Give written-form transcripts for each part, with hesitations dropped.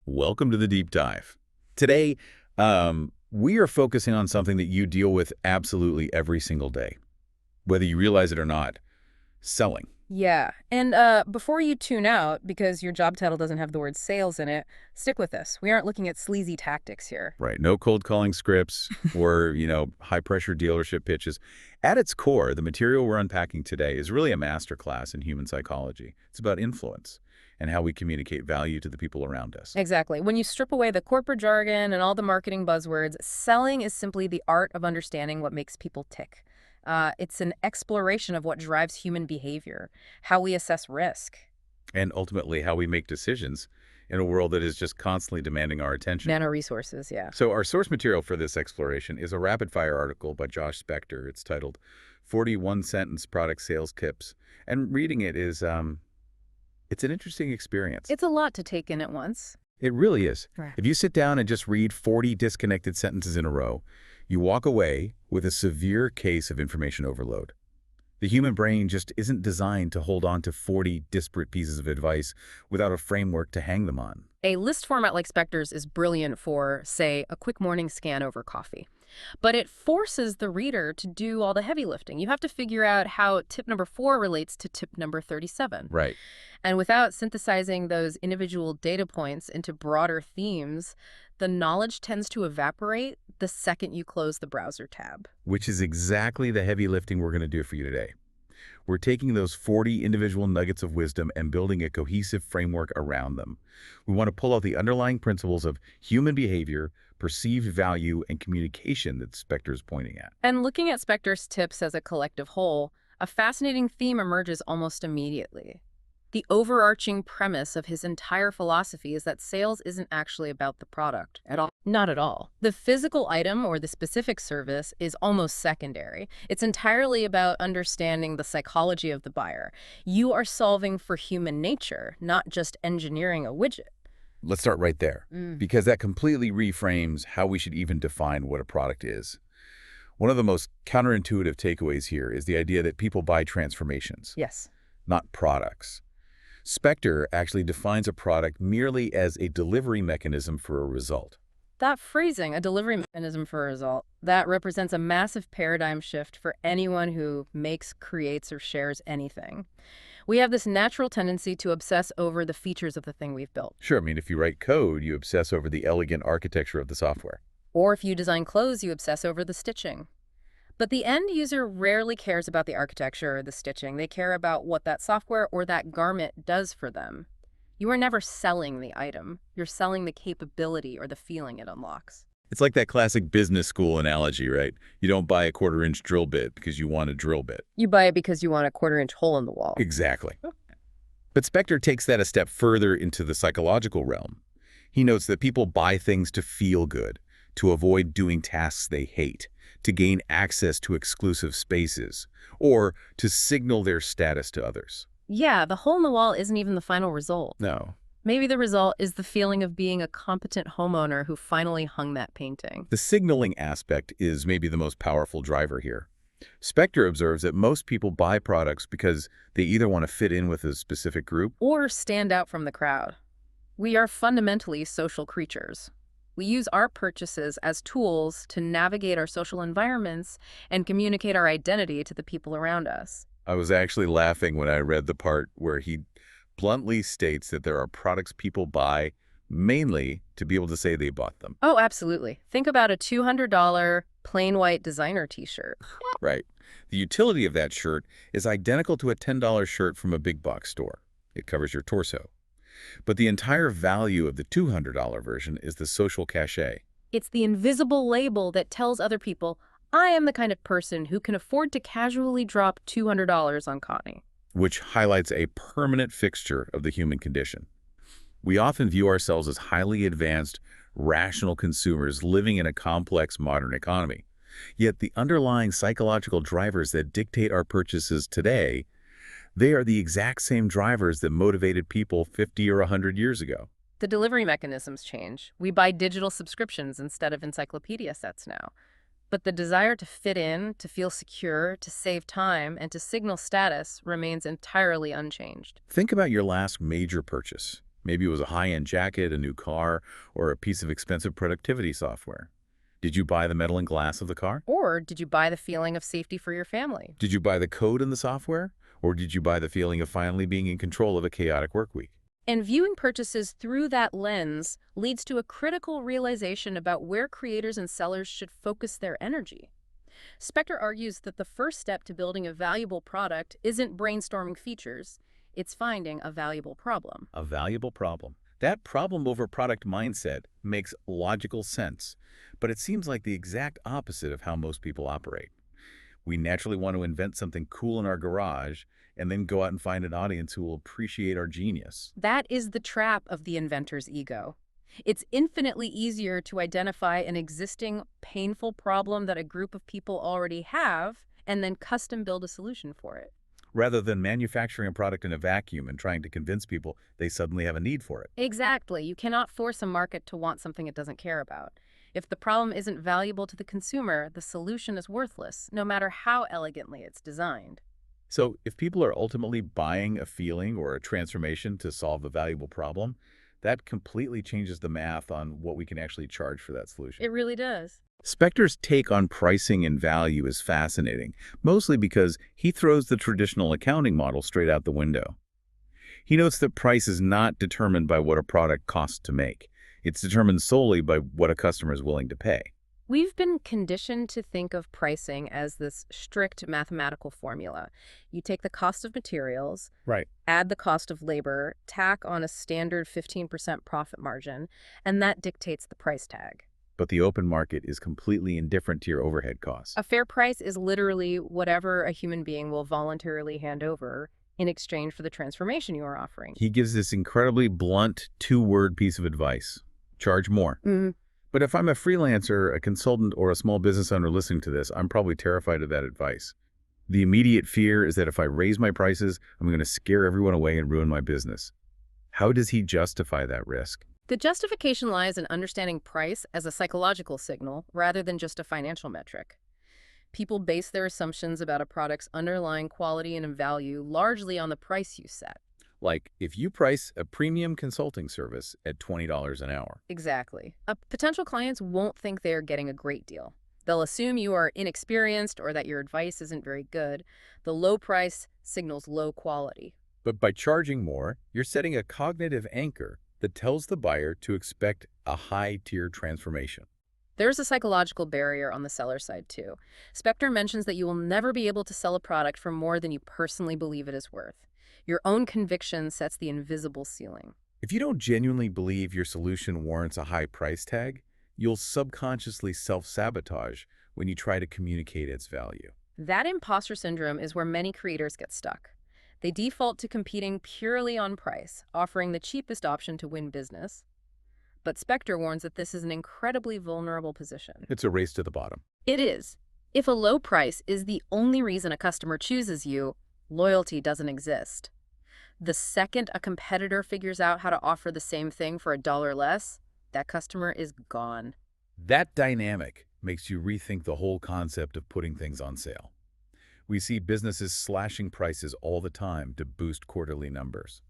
Welcome to the deep dive. Today, we are focusing on something that you deal with absolutely every single day, whether you realize it or not, selling. Yeah, and before you tune out, because your job title doesn't have the word sales in it, stick with us. We aren't looking at sleazy tactics here. Right. No cold calling scripts or, high pressure dealership pitches. At its core, the material we're unpacking today is really a masterclass in human psychology. It's about influence and how we communicate value to the people around us. Exactly. When you strip away the corporate jargon and all the marketing buzzwords, selling is simply the art of understanding what makes people tick. It's an exploration of what drives human behavior, how we assess risk. And ultimately, how we make decisions in a world that is just constantly demanding our attention. Nano resources, yeah. So our source material for this exploration is a rapid-fire article by Josh Spector. It's titled 41-Sentence Product Sales Tips. And reading it is, it's an interesting experience. It's a lot to take in at once. It really is. Right. If you sit down and just read 40 disconnected sentences in a row, you walk away with a severe case of information overload. The human brain just isn't designed to hold on to 40 disparate pieces of advice without a framework to hang them on. A list format like Spector's is brilliant for, say, a quick morning scan over coffee. But it forces the reader to do all the heavy lifting. You have to figure out how tip number 4 relates to tip number 37. Right. And without synthesizing those individual data points into broader themes, the knowledge tends to evaporate the second you close the browser tab. Which is exactly the heavy lifting we're going to do for you today. We're taking those 40 individual nuggets of wisdom and building a cohesive framework around them. We want to pull out the underlying principles of human behavior, perceived value, and communication that Spector is pointing at. And looking at Spector's tips as a collective whole, a fascinating theme emerges almost immediately. The overarching premise of his entire philosophy is that sales isn't actually about the product at all. Not at all. The physical item or the specific service is almost secondary. It's entirely about understanding the psychology of the buyer. You are solving for human nature, not just engineering a widget. Let's start right there, because that completely reframes how we should even define what a product is. One of the most counterintuitive takeaways here is the idea that people buy transformations, Yes. not products. Spector actually defines a product merely as a delivery mechanism for a result. That phrasing, a delivery mechanism for a result, that represents a massive paradigm shift for anyone who makes, creates, or shares anything. We have this natural tendency to obsess over the features of the thing we've built. Sure, if you write code, you obsess over the elegant architecture of the software. Or if you design clothes, you obsess over the stitching. But the end user rarely cares about the architecture or the stitching. They care about what that software or that garment does for them. You are never selling the item. You're selling the capability or the feeling it unlocks. It's like that classic business school analogy, right? You don't buy a quarter-inch drill bit because you want a drill bit. You buy it because you want a quarter-inch hole in the wall. Exactly. But Spector takes that a step further into the psychological realm. He notes that people buy things to feel good, to avoid doing tasks they hate, to gain access to exclusive spaces, or to signal their status to others. Yeah, the hole in the wall isn't even the final result. No. Maybe the result is the feeling of being a competent homeowner who finally hung that painting. The signaling aspect is maybe the most powerful driver here. Spector observes that most people buy products because they either want to fit in with a specific group Or stand out from the crowd. We are fundamentally social creatures. We use our purchases as tools to navigate our social environments and communicate our identity to the people around us. I was actually laughing when I read the part where he bluntly states that there are products people buy mainly to be able to say they bought them. Oh, absolutely. Think about a $200 plain white designer t-shirt. Right. The utility of that shirt is identical to a $10 shirt from a big box store. It covers your torso. But the entire value of the $200 version is the social cachet. It's the invisible label that tells other people, I am the kind of person who can afford to casually drop $200 on Connie. Which highlights a permanent fixture of the human condition. We often view ourselves as highly advanced, rational consumers living in a complex modern economy. Yet the underlying psychological drivers that dictate our purchases today, they are the exact same drivers that motivated people 50 or 100 years ago. The delivery mechanisms change. We buy digital subscriptions instead of encyclopedia sets now. But the desire to fit in, to feel secure, to save time, and to signal status remains entirely unchanged. Think about your last major purchase. Maybe it was a high-end jacket, a new car, or a piece of expensive productivity software. Did you buy the metal and glass of the car? Or did you buy the feeling of safety for your family? Did you buy the code in the software? Or did you buy the feeling of finally being in control of a chaotic work week? And viewing purchases through that lens leads to a critical realization about where creators and sellers should focus their energy. Spector argues that the first step to building a valuable product isn't brainstorming features, it's finding a valuable problem. A valuable problem. That problem over product mindset makes logical sense, but it seems like the exact opposite of how most people operate. We naturally want to invent something cool in our garage and then go out and find an audience who will appreciate our genius. That is the trap of the inventor's ego. It's infinitely easier to identify an existing painful problem that a group of people already have and then custom build a solution for it. Rather than manufacturing a product in a vacuum and trying to convince people they suddenly have a need for it. Exactly. You cannot force a market to want something it doesn't care about. If the problem isn't valuable to the consumer, the solution is worthless, no matter how elegantly it's designed. So if people are ultimately buying a feeling or a transformation to solve a valuable problem, that completely changes the math on what we can actually charge for that solution. It really does. Spector's take on pricing and value is fascinating, mostly because he throws the traditional accounting model straight out the window. He notes that price is not determined by what a product costs to make. It's determined solely by what a customer is willing to pay. We've been conditioned to think of pricing as this strict mathematical formula. You take the cost of materials, Right. add the cost of labor, tack on a standard 15% profit margin, and that dictates the price tag. But the open market is completely indifferent to your overhead costs. A fair price is literally whatever a human being will voluntarily hand over in exchange for the transformation you are offering. He gives this incredibly blunt two-word piece of advice. Charge more. But if I'm a freelancer, a consultant, or a small business owner listening to this, I'm probably terrified of that advice. The immediate fear is that if I raise my prices, I'm going to scare everyone away and ruin my business. How does he justify that risk? The justification lies in understanding price as a psychological signal rather than just a financial metric. People base their assumptions about a product's underlying quality and value largely on the price you set. Like, if you price a premium consulting service at $20 an hour. Exactly. Potential clients won't think they are getting a great deal. They'll assume you are inexperienced or that your advice isn't very good. The low price signals low quality. But by charging more, you're setting a cognitive anchor that tells the buyer to expect a high-tier transformation. There's a psychological barrier on the seller side, too. Spector mentions that you will never be able to sell a product for more than you personally believe it is worth. Your own conviction sets the invisible ceiling. If you don't genuinely believe your solution warrants a high price tag, you'll subconsciously self-sabotage when you try to communicate its value. That imposter syndrome is where many creators get stuck. They default to competing purely on price, offering the cheapest option to win business. But Spector warns that this is an incredibly vulnerable position. It's a race to the bottom. It is. If a low price is the only reason a customer chooses you, loyalty doesn't exist. The second a competitor figures out how to offer the same thing for $1 less, that customer is gone. That dynamic makes you rethink the whole concept of putting things on sale. We see businesses slashing prices all the time to boost quarterly numbers.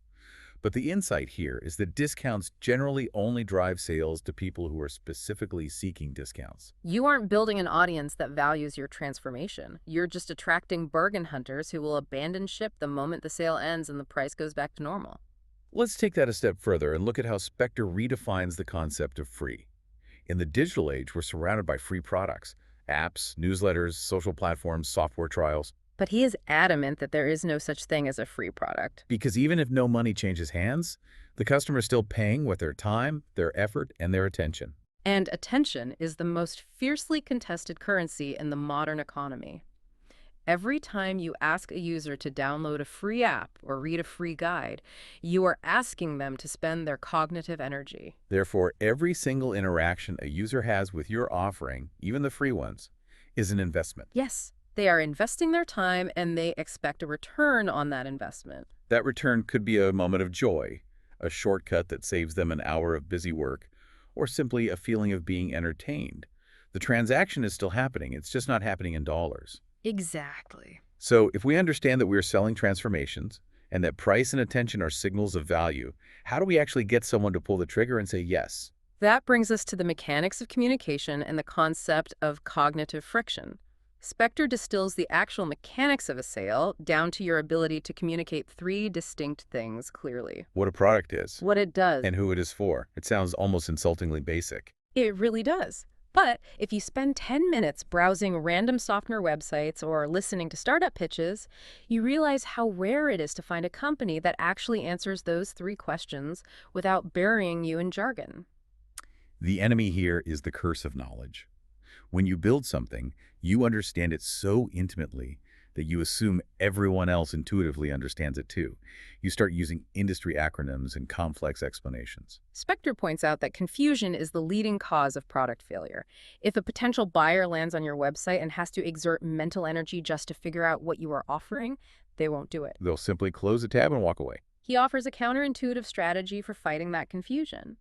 But the insight here is that discounts generally only drive sales to people who are specifically seeking discounts. You aren't building an audience that values your transformation. You're just attracting bargain hunters who will abandon ship the moment the sale ends and the price goes back to normal. Let's take that a step further and look at how Spector redefines the concept of free. In the digital age, we're surrounded by free products, apps, newsletters, social platforms, software trials. But he is adamant that there is no such thing as a free product. Because even if no money changes hands, the customer is still paying with their time, their effort, and their attention. And attention is the most fiercely contested currency in the modern economy. Every time you ask a user to download a free app or read a free guide, you are asking them to spend their cognitive energy. Therefore, every single interaction a user has with your offering, even the free ones, is an investment. Yes. They are investing their time and they expect a return on that investment. That return could be a moment of joy, a shortcut that saves them an hour of busy work, or simply a feeling of being entertained. The transaction is still happening, it's just not happening in dollars. Exactly. So if we understand that we are selling transformations, and that price and attention are signals of value, how do we actually get someone to pull the trigger and say yes? That brings us to the mechanics of communication and the concept of cognitive friction. Spector distills the actual mechanics of a sale down to your ability to communicate three distinct things clearly. What a product is, What it does. and who it is for. It sounds almost insultingly basic. It really does. But if you spend 10 minutes browsing random software websites or listening to startup pitches, you realize how rare it is to find a company that actually answers those three questions without burying you in jargon. The enemy here is the curse of knowledge. When you build something, you understand it so intimately that you assume everyone else intuitively understands it too. You start using industry acronyms and complex explanations. Spector points out that confusion is the leading cause of product failure. If a potential buyer lands on your website and has to exert mental energy just to figure out what you are offering, they won't do it. They'll simply close the tab and walk away. He offers a counterintuitive strategy for fighting that confusion.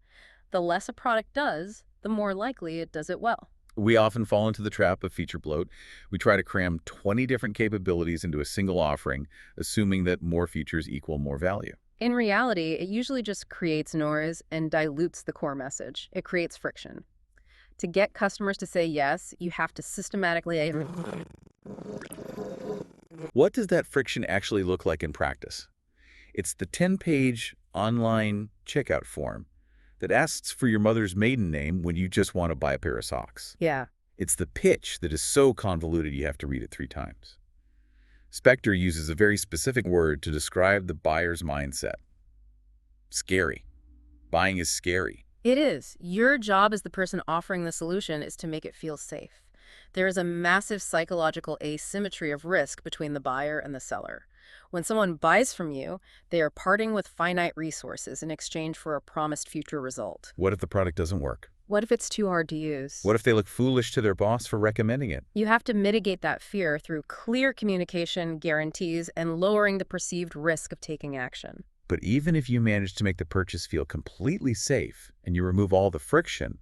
The less a product does, the more likely it does it well. We often fall into the trap of feature bloat. We try to cram 20 different capabilities into a single offering, assuming that more features equal more value. In reality, it usually just creates noise and dilutes the core message. It creates friction. To get customers to say yes, you have to systematically... What does that friction actually look like in practice? It's the 10-page online checkout form that asks for your mother's maiden name when you just want to buy a pair of socks. Yeah. It's the pitch that is so convoluted you have to read it 3 times. Spector uses a very specific word to describe the buyer's mindset. Scary. Buying is scary. It is. Your job as the person offering the solution is to make it feel safe. There is a massive psychological asymmetry of risk between the buyer and the seller. When someone buys from you, they are parting with finite resources in exchange for a promised future result. What if the product doesn't work? What if it's too hard to use? What if they look foolish to their boss for recommending it? You have to mitigate that fear through clear communication, guarantees, and lowering the perceived risk of taking action. But even if you manage to make the purchase feel completely safe and you remove all the friction,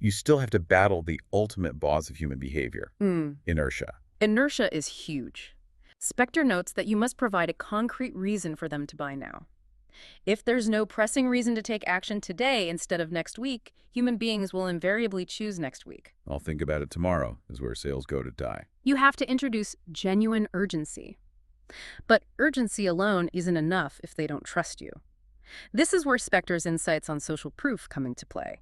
you still have to battle the ultimate boss of human behavior, inertia. Inertia is huge. Spector notes that you must provide a concrete reason for them to buy now. If there's no pressing reason to take action today instead of next week, human beings will invariably choose next week. I'll think about it tomorrow is where sales go to die. You have to introduce genuine urgency. But urgency alone isn't enough if they don't trust you. This is where Spector's insights on social proof come into play.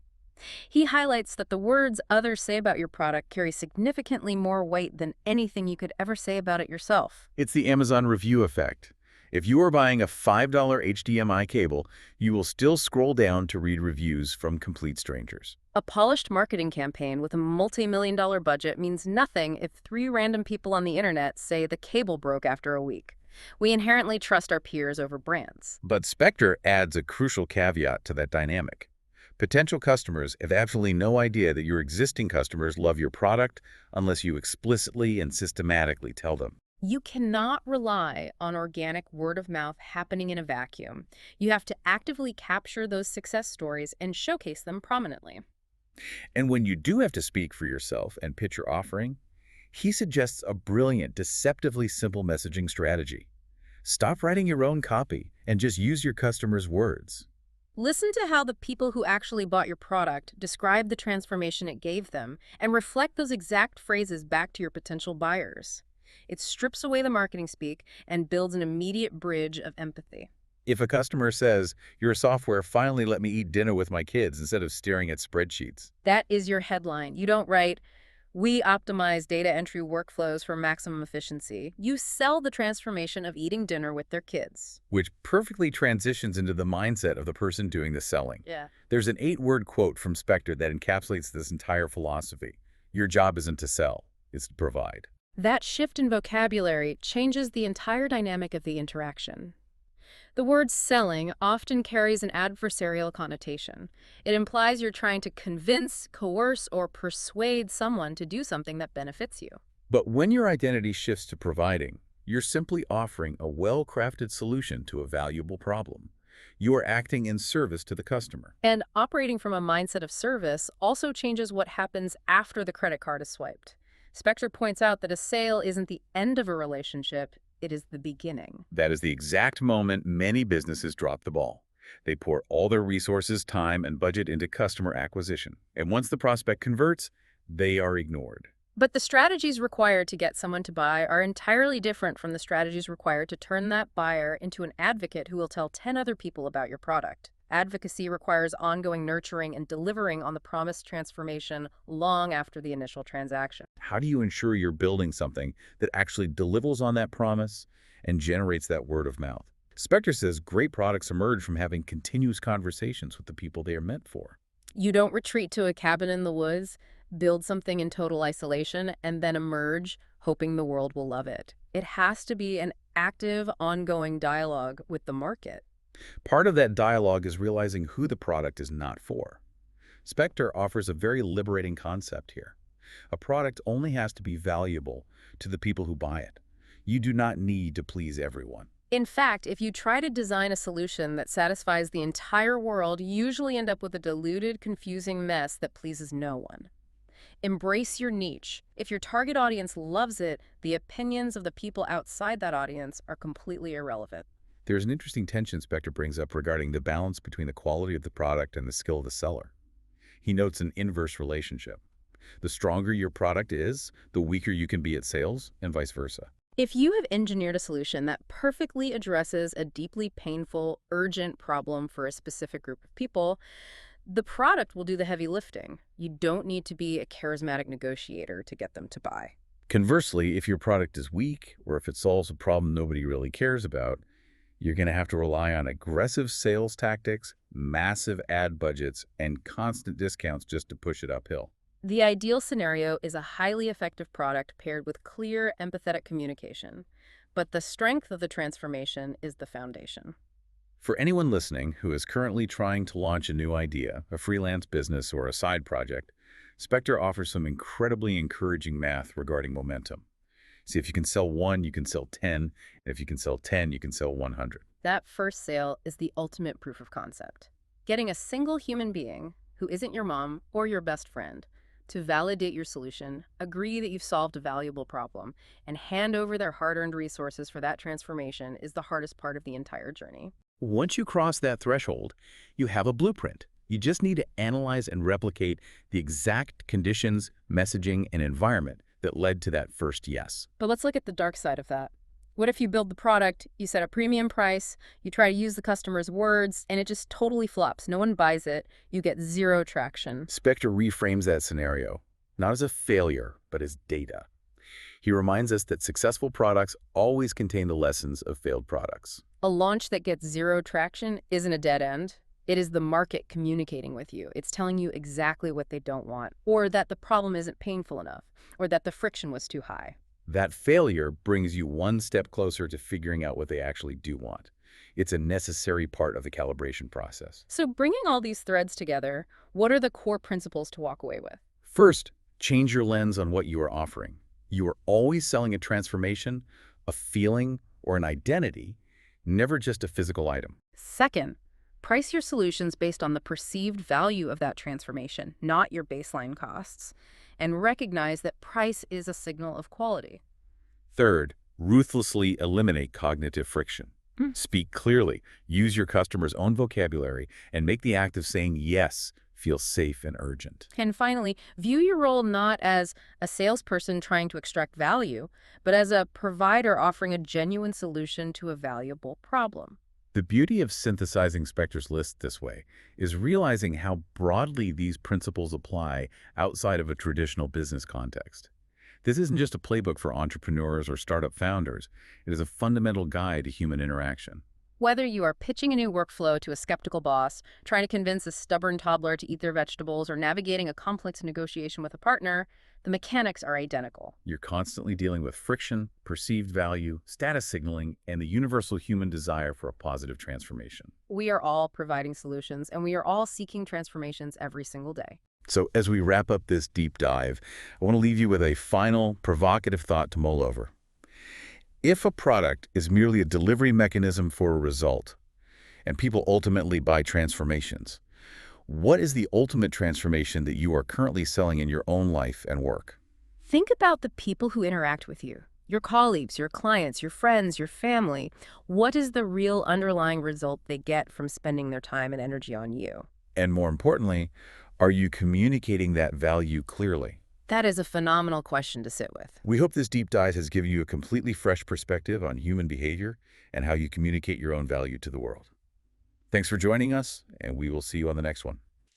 He highlights that the words others say about your product carry significantly more weight than anything you could ever say about it yourself. It's the Amazon review effect. If you are buying a $5 HDMI cable, you will still scroll down to read reviews from complete strangers. A polished marketing campaign with a multi-million-dollar budget means nothing if 3 random people on the internet say the cable broke after a week. We inherently trust our peers over brands. But Spector adds a crucial caveat to that dynamic. Potential customers have absolutely no idea that your existing customers love your product unless you explicitly and systematically tell them. You cannot rely on organic word of mouth happening in a vacuum. You have to actively capture those success stories and showcase them prominently. And when you do have to speak for yourself and pitch your offering, he suggests a brilliant, deceptively simple messaging strategy. Stop writing your own copy and just use your customers' words. Listen to how the people who actually bought your product describe the transformation it gave them and reflect those exact phrases back to your potential buyers. It strips away the marketing speak and builds an immediate bridge of empathy. If a customer says, "Your software finally let me eat dinner with my kids instead of staring at spreadsheets," That is your headline. You don't write, "We optimize data entry workflows for maximum efficiency." You sell the transformation of eating dinner with their kids. which perfectly transitions into the mindset of the person doing the selling. Yeah. There's an 8-word quote from Spector that encapsulates this entire philosophy. Your job isn't to sell, it's to provide. That shift in vocabulary changes the entire dynamic of the interaction. The word selling often carries an adversarial connotation. It implies you're trying to convince, coerce, or persuade someone to do something that benefits you. But when your identity shifts to providing, you're simply offering a well-crafted solution to a valuable problem. You are acting in service to the customer. And operating from a mindset of service also changes what happens after the credit card is swiped. Spector points out that a sale isn't the end of a relationship, it is the beginning. That is the exact moment many businesses drop the ball. They pour all their resources, time, and budget into customer acquisition. And once the prospect converts, they are ignored. But the strategies required to get someone to buy are entirely different from the strategies required to turn that buyer into an advocate who will tell 10 other people about your product. Advocacy requires ongoing nurturing and delivering on the promised transformation long after the initial transaction. How do you ensure you're building something that actually delivers on that promise and generates that word of mouth? Spector says great products emerge from having continuous conversations with the people they are meant for. You don't retreat to a cabin in the woods, build something in total isolation, and then emerge hoping the world will love it. It has to be an active, ongoing dialogue with the market. Part of that dialogue is realizing who the product is not for. Spector offers a very liberating concept here. A product only has to be valuable to the people who buy it. You do not need to please everyone. In fact, if you try to design a solution that satisfies the entire world, you usually end up with a diluted, confusing mess that pleases no one. Embrace your niche. If your target audience loves it, the opinions of the people outside that audience are completely irrelevant. There's an interesting tension Spector brings up regarding the balance between the quality of the product and the skill of the seller. He notes an inverse relationship. The stronger your product is, the weaker you can be at sales, and vice versa. If you have engineered a solution that perfectly addresses a deeply painful, urgent problem for a specific group of people, the product will do the heavy lifting. You don't need to be a charismatic negotiator to get them to buy. Conversely, if your product is weak, or if it solves a problem nobody really cares about, you're going to have to rely on aggressive sales tactics, massive ad budgets, and constant discounts just to push it uphill. The ideal scenario is a highly effective product paired with clear, empathetic communication. But the strength of the transformation is the foundation. For anyone listening who is currently trying to launch a new idea, a freelance business, or a side project, Spector offers some incredibly encouraging math regarding momentum. See, if you can sell 1, you can sell 10, and if you can sell 10, you can sell 100. That first sale is the ultimate proof of concept. Getting a single human being, who isn't your mom or your best friend, to validate your solution, agree that you've solved a valuable problem, and hand over their hard-earned resources for that transformation is the hardest part of the entire journey. Once you cross that threshold, you have a blueprint. You just need to analyze and replicate the exact conditions, messaging, and environment that led to that first yes. But let's look at the dark side of that. What if you build the product, you set a premium price, you try to use the customer's words, and it just totally flops? No one buys it. You get zero traction. Spector reframes that scenario, not as a failure, but as data. He reminds us that successful products always contain the lessons of failed products. A launch that gets zero traction isn't a dead end. It is the market communicating with you. It's telling you exactly what they don't want, or that the problem isn't painful enough, or that the friction was too high. That failure brings you one step closer to figuring out what they actually do want. It's a necessary part of the calibration process. So bringing all these threads together, what are the core principles to walk away with? First, change your lens on what you are offering. You are always selling a transformation, a feeling, or an identity, never just a physical item. Second, price your solutions based on the perceived value of that transformation, not your baseline costs, and recognize that price is a signal of quality. Third, ruthlessly eliminate cognitive friction. Speak clearly, use your customer's own vocabulary, and make the act of saying yes feel safe and urgent. And finally, view your role not as a salesperson trying to extract value, but as a provider offering a genuine solution to a valuable problem. The beauty of synthesizing Spector's list this way is realizing how broadly these principles apply outside of a traditional business context. This isn't just a playbook for entrepreneurs or startup founders. It is a fundamental guide to human interaction. Whether you are pitching a new workflow to a skeptical boss, trying to convince a stubborn toddler to eat their vegetables, or navigating a complex negotiation with a partner, the mechanics are identical. You're constantly dealing with friction, perceived value, status signaling, and the universal human desire for a positive transformation. We are all providing solutions, and we are all seeking transformations every single day. So as we wrap up this deep dive, I want to leave you with a final provocative thought to mull over. If a product is merely a delivery mechanism for a result, and people ultimately buy transformations, what is the ultimate transformation that you are currently selling in your own life and work? Think about the people who interact with you. Your colleagues, your clients, your friends, your family. What is the real underlying result they get from spending their time and energy on you? And more importantly, are you communicating that value clearly? That is a phenomenal question to sit with. We hope this deep dive has given you a completely fresh perspective on human behavior and how you communicate your own value to the world. Thanks for joining us, and we will see you on the next one.